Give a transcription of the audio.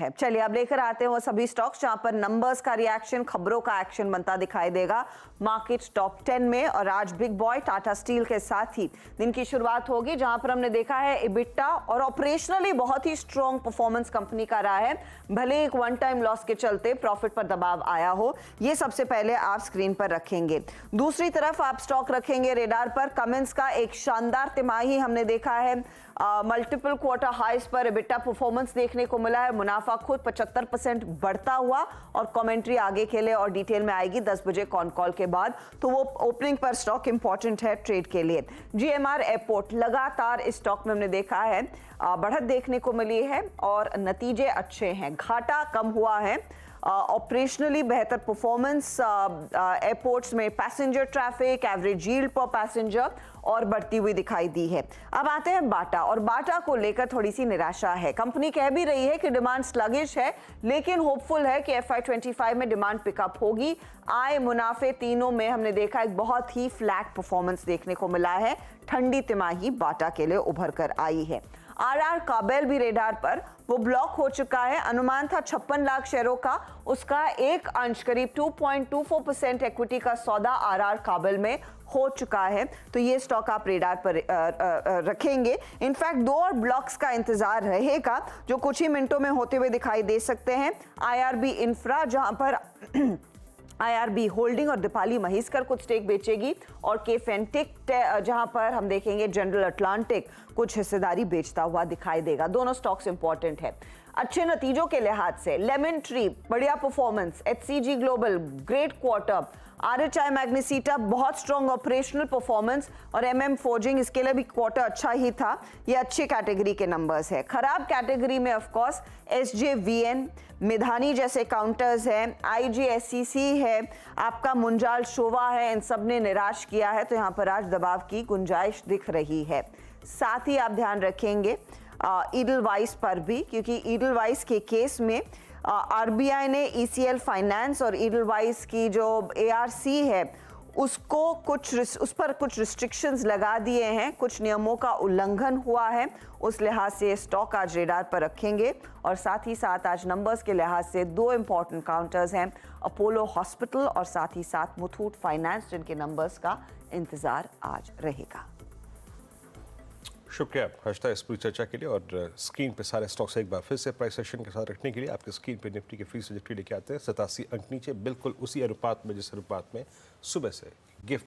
है। चलिए अब लेकर आते हैं वो सभी स्टॉक्स जहां पर नंबर्स का रिएक्शन, खबरों का एक्शन बनता दिखाई देगा मार्केट टॉप 10 में। और आज बिग बॉय टाटा स्टील के साथ ही दिन की शुरुआत होगी जहां पर हमने देखा है इबिट्टा और ऑपरेशनली बहुत ही स्ट्रॉन्ग परफॉर्मेंस कंपनी का रहा है। भले एक वन टाइम लॉस के चलते प्रॉफिट पर दबाव आया हो, ये सबसे पहले आप स्क्रीन पर रखेंगे। दूसरी तरफ आप स्टॉक रखेंगे रेडार पर कमेंस का एक शानदार तिमाही हमने देखा है। मल्टीपल क्वार्टर हाइस पर इबिट्टा परफॉर्मेंस देखने को मिला है। मुनाफा खुद 75% बढ़ता हुआ और कमेंट्री आगे के लिए और डिटेल में आएगी 10 बजे कॉन कॉल के बाद, तो वो ओपनिंग पर स्टॉक इंपॉर्टेंट है ट्रेड के लिए। जीएमआर एयरपोर्ट लगातार इस स्टॉक में हमने देखा है बढ़त देखने को मिली है और नतीजे अच्छे हैं, घाटा कम हुआ है। ऑपरेशनली बेहतर परफॉर्मेंस एयरपोर्ट्स में पैसेंजर ट्रैफिक, एवरेज यील्ड पर पैसेंजर और बढ़ती हुई दिखाई दी है। अब आते हैं बाटा, और बाटा को लेकर थोड़ी सी निराशा है। कंपनी कह भी रही है कि डिमांड स्लगिश है, लेकिन होपफुल है कि FY25 में डिमांड पिकअप होगी। आय मुनाफे तीनों में हमने देखा एक बहुत ही फ्लैट परफॉर्मेंस देखने को मिला है। ठंडी तिमाही बाटा के लिए उभर कर आई है। आरआर काबेल भी रेडार पर, वो ब्लॉक हो चुका है। अनुमान था 56 लाख शेयरों का, उसका एक अंश करीब 2.24% इक्विटी का सौदा आरआर काबेल में हो चुका है, तो ये स्टॉक आप रेडार पर रखेंगे। इनफैक्ट 2 और ब्लॉक्स का इंतजार रहेगा जो कुछ ही मिनटों में होते हुए दिखाई दे सकते हैं। आईआरबी इंफ्रा जहां पर आईआरबी होल्डिंग और दीपाली महिस्कर कुछ स्टेक बेचेगी, और के फेंटिक जहां पर हम देखेंगे जनरल अटलांटिक कुछ हिस्सेदारी बेचता हुआ दिखाई देगा। दोनों स्टॉक्स इंपॉर्टेंट है अच्छे नतीजों के लिहाज से। लेमन ट्री बढ़िया performance, HCG global great quarter, RHI Magnesita बहुत स्ट्रॉन्ग ऑपरेशनल परफॉर्मेंस, और एमएम फोर्जिंग इसके लिए भी क्वार्टर अच्छा ही था। ये अच्छी कैटेगरी के नंबर्स है। खराब कैटेगरी में ऑफ कोर्स एसजेवीएन, मिधानी जैसे काउंटर्स हैं, आईजीएससीसी है, आपका मुंजाल शोवा है, इन सब ने निराश किया है, तो यहाँ पर आज दबाव की गुंजाइश दिख रही है। साथ ही आप ध्यान रखेंगे ईडलवाइस पर भी, क्योंकि ईडलवाइस के केस में आरबीआई ने ईसीएल फाइनेंस और ईडलवाइस की जो एआरसी है उसको उस पर कुछ रिस्ट्रिक्शंस लगा दिए हैं, कुछ नियमों का उल्लंघन हुआ है। उस लिहाज से स्टॉक आज रेडार पर रखेंगे। और साथ ही साथ आज नंबर्स के लिहाज से 2 इंपॉर्टेंट काउंटर्स हैं, अपोलो हॉस्पिटल और साथ ही साथ मुथूट फाइनेंस, जिनके नंबर्स का इंतजार आज रहेगा। शुक्रिया हर्षिता इस पूरी चर्चा के लिए। और स्क्रीन पे सारे स्टॉक्स एक बार फिर से प्राइस सेशन के साथ रखने के लिए आपके स्क्रीन पे निफ्टी के फ्री सजेक्टरी लेके आते हैं 87 अंक नीचे, बिल्कुल उसी अनुपात में जिस अनुपात में सुबह से गिफ्ट